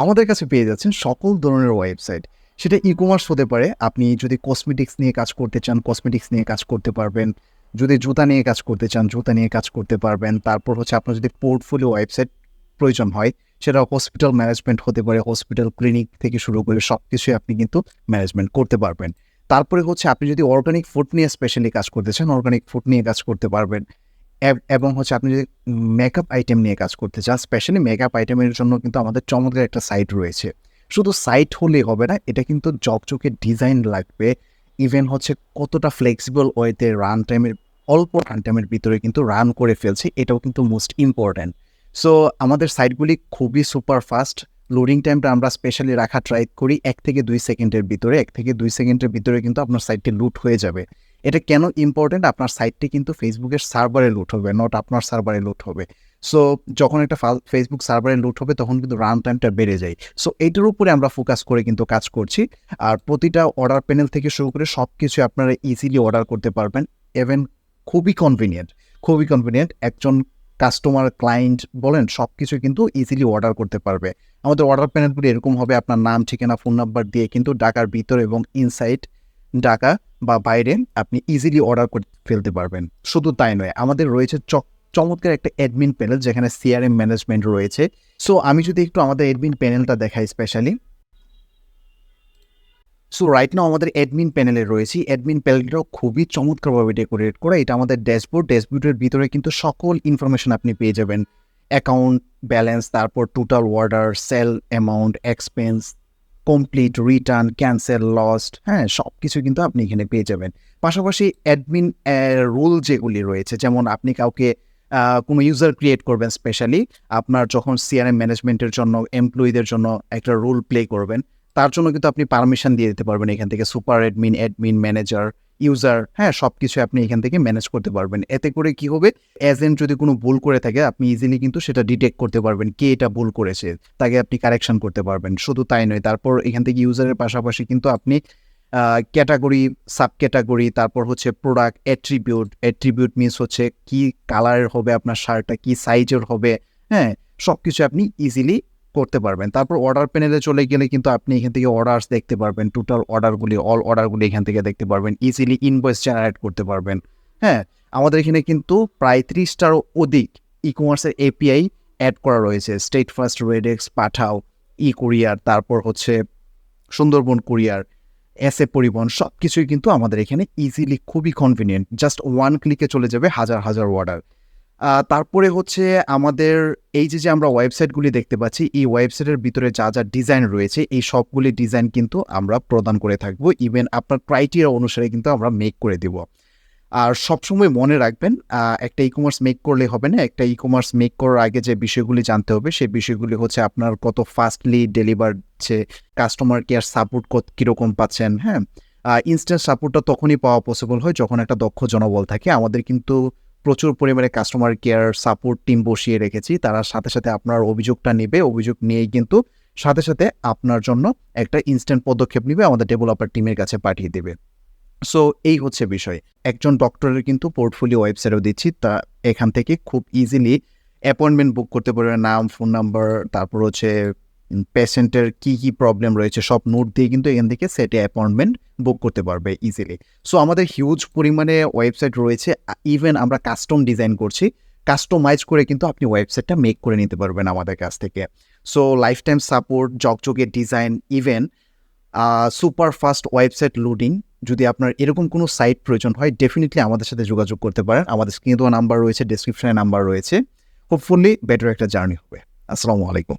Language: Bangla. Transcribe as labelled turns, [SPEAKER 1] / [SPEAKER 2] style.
[SPEAKER 1] আমাদের কাছে পেয়ে যাচ্ছেন সকল ধরনের ওয়েবসাইট। সেটা ই-কমার্স হতে পারে। আপনি যদি কসমেটিক্স নিয়ে কাজ করতে চান, কসমেটিক্স নিয়ে কাজ করতে পারবেন। যদি জুতা নিয়ে কাজ করতে চান, জুতা নিয়ে কাজ করতে পারবেন। তারপর হচ্ছে আপনার যদি পোর্টফোলিও ওয়েবসাইট প্রয়োজন হয়, সেটা হসপিটাল ম্যানেজমেন্ট হতে পারে। হসপিটাল, ক্লিনিক থেকে শুরু করে সবকিছুই আপনি কিন্তু ম্যানেজমেন্ট করতে পারবেন। তারপরে হচ্ছে আপনি যদি অর্গানিক ফুড নিয়ে স্পেশালি কাজ করতে চান, অর্গানিক ফুড নিয়ে কাজ করতে পারবেন। এবং হচ্ছে আপনি যদি মেকআপ আইটেম নিয়ে কাজ করতে চান, স্পেশালি মেকআপ আইটেমের জন্য কিন্তু আমাদের চমৎকার একটা সাইট রয়েছে। শুধু সাইট হলেই হবে না, এটা কিন্তু ঝকঝকে ডিজাইন লাগবে। ইভেন হচ্ছে কতটা ফ্লেক্সিবল ওয়েতে অল্প রান টাইমের ভিতরে কিন্তু রান করে ফেলছি, এটাও কিন্তু মোস্ট ইম্পর্ট্যান্ট। সো আমাদের সাইটগুলি খুবই সুপার ফাস্ট। লোডিং টাইমটা আমরা স্পেশালি রাখা ট্রাই করি 1 থেকে 2 সেকেন্ডের ভিতরে। 1 থেকে 2 সেকেন্ডের ভিতরে কিন্তু আপনার সাইটটি লুট হয়ে যাবে। এটা কেন ইম্পর্টেন্ট? আপনার সাইটটি কিন্তু ফেসবুকের সার্ভারে লুট হবে, নট আপনার সার্ভারে লুট হবে। সো যখন একটা ফেসবুক সার্ভারে লুট হবে তখন কিন্তু রান টাইমটা বেড়ে যায়। সো এইটার উপরে আমরা ফোকাস করে কিন্তু কাজ করছি। আর প্রতিটা অর্ডার প্যানেল থেকে শুরু করে সবকিছু আপনারা ইজিলি অর্ডার করতে পারবেন। ইভেন খুবই কনভিনিয়েন্ট, খুবই কনভিনিয়েন্ট। একজন কাস্টমার, ক্লায়েন্ট বলেন সবকিছু কিন্তু ইজিলি অর্ডার করতে পারবে। আমাদের অর্ডার প্যানেলগুলি এরকম হবে, আপনার নাম, ঠিকানা, ফোন নাম্বার দিয়ে কিন্তু ঢাকার ভিতর এবং ইনসাইড ঢাকা বা বাইরে আপনি ইজিলি অর্ডার করে ফেলতে পারবেন। শুধু তাই নয়, আমাদের রয়েছে চমৎকার একটা অ্যাডমিন প্যানেল যেখানে সিআরএম ম্যানেজমেন্ট রয়েছে। সো আমি যদি একটু আমাদের অ্যাডমিন প্যানেলটা দেখাই স্পেশালি। সো রাইট নাও আমাদের অ্যাডমিন প্যানেলে রয়েছি। অ্যাডমিন প্যানেলটাও খুবই চমৎকারভাবে ডেকোরেট করা। এটা আমাদের ড্যাশবোর্ড। ড্যাশবোর্ডের ভিতরে কিন্তু সকল ইনফরমেশন আপনি পেয়ে যাবেন। অ্যাকাউন্ট ব্যালেন্স, তারপর total order, sale amount, expense, complete, return, cancel, lost, হ্যাঁ? সবকিছু কিন্তু আপনি এখানে পেয়ে যাবেন। পাশাপাশি অ্যাডমিন রুল যেগুলি রয়েছে, যেমন আপনি কাউকে কোনো ইউজার ক্রিয়েট করবেন স্পেশালি, আপনার যখন সিআরএম ম্যানেজমেন্টের জন্য এমপ্লয়িদের জন্য একটা রোল প্লে করবেন, তার জন্য কিন্তু আপনি পারমিশন দিয়ে দিতে পারবেন এখান থেকে। Super admin, admin, manager, user, হ্যাঁ? সবকিছু আপনি এখান থেকে ম্যানেজ করতে পারবেন। এতে করে কি হবে? এজেন্ট যদি কোনো ভুল করে থাকে, আপনি ইজিলি কিন্তু সেটা ডিটেক্ট করতে পারবেন কে এটা ভুল করেছে। তাকে আপনি কারেকশন করতে পারবেন। শুধু তাই নয়, তারপর এখান থেকে ইউজারের পাশাপাশি কিন্তু আপনি ক্যাটাগরি, সাব ক্যাটাগরি, তারপর হচ্ছে প্রোডাক্ট, অ্যাট্রিবিউট। অ্যাট্রিবিউট মিনস হচ্ছে কি কালারের হবে আপনার শার্টটা, কি সাইজের হবে, হ্যাঁ? সবকিছু আপনি ইজিলি করতে পারবেন। তারপর অর্ডার প্যানেলে চলে গেলে কিন্তু আপনি এখান থেকে অর্ডারস দেখতে পারবেন। টোটাল অর্ডারগুলি, অল অর্ডারগুলি এখান থেকে দেখতে পারবেন। ইজিলি ইনভয়েস জেনারেট করতে পারবেন, হ্যাঁ? আমাদের এখানে কিন্তু প্রায় 30 টারও অধিক ই-কমার্সের এপিআই অ্যাড করা রয়েছে। স্টেট ফার্স্ট, রেডেক্স, পাঠাও, ই-কুরিয়ার, তারপর হচ্ছে সুন্দরবন কুরিয়ার, এসএ পরিবহন, সবকিছুই কিন্তু আমাদের এখানে ইজিলি খুবই কনভিনিয়েন্ট। জাস্ট 1 ক্লিকে চলে যাবে হাজার, হাজার অর্ডার। তারপরে হচ্ছে আমাদের যে আমরা ওয়েবসাইটগুলি দেখতে পাচ্ছি, এই ওয়েবসাইটের ভিতরে যা, যা ডিজাইন রয়েছে, এই সবগুলি ডিজাইন কিন্তু আমরা প্রদান করে থাকবো। ইভেন আপনার ক্রাইটেরিয়া অনুসারে কিন্তু আমরা মেক করে দিব। আর সবসময় মনে রাখবেন, একটা ই-কমার্স মেক করলে হবে না। একটা ই-কমার্স মেক করার আগে যে বিষয়গুলি জানতে হবে, সেই বিষয়গুলি হচ্ছে আপনার কত ফাস্টলি ডেলিভার হচ্ছে, কাস্টমার কেয়ার সাপোর্ট কীরকম পাচ্ছেন, হ্যাঁ? ইনস্ট্যান্ট সাপোর্টটা তখনই পাওয়া পসিবল হয় যখন একটা দক্ষ জনবল থাকে। আমাদের কিন্তু প্রচুর পরিমাণে কাস্টমার কেয়ার সাপোর্ট টিম বসিয়ে রেখেছি। তারা সাথে, সাথে আপনার অভিযোগটা নেবে। অভিযোগ নিয়েই কিন্তু সাথে, সাথে আপনার জন্য একটা ইনস্ট্যান্ট পদক্ষেপ নিবে, আমাদের ডেভেলপার টিমের কাছে পাঠিয়ে দেবে। সো এই হচ্ছে বিষয়। একজন ডক্টরের কিন্তু পোর্টফোলিও ওয়েবসাইটও দিচ্ছি। তা এখান থেকে খুব ইজিলি অ্যাপয়েন্টমেন্ট বুক করতে পারবেন। নাম, ফোন নাম্বার, তারপর হচ্ছে পেশেন্টের কি প্রবলেম রয়েছে সব নোট দিয়ে কিন্তু এখান থেকে সেটে অ্যাপয়েন্টমেন্ট বুক করতে পারবে ইজিলি। সো আমাদের হিউজ পরিমাণে ওয়েবসাইট রয়েছে। ইভেন আমরা কাস্টম ডিজাইন করছি। কাস্টমাইজ করে কিন্তু আপনি ওয়েবসাইটটা মেক করে নিতে পারবেন আমাদের কাছ থেকে। সো লাইফ টাইম সাপোর্ট, ঝকঝকে design, even super fast website loading. যদি আপনার এরকম কোনো সাইট প্রয়োজন হয়, ডেফিনিটলি আমাদের সাথে যোগাযোগ করতে পারেন। আমাদের স্ক্রিনে দেওয়া নাম্বার রয়েছে, ডেসক্রিপশনে নাম্বার রয়েছে। হোপফুলি বেটার একটা জার্নি হবে। আসসালামু আলাইকুম।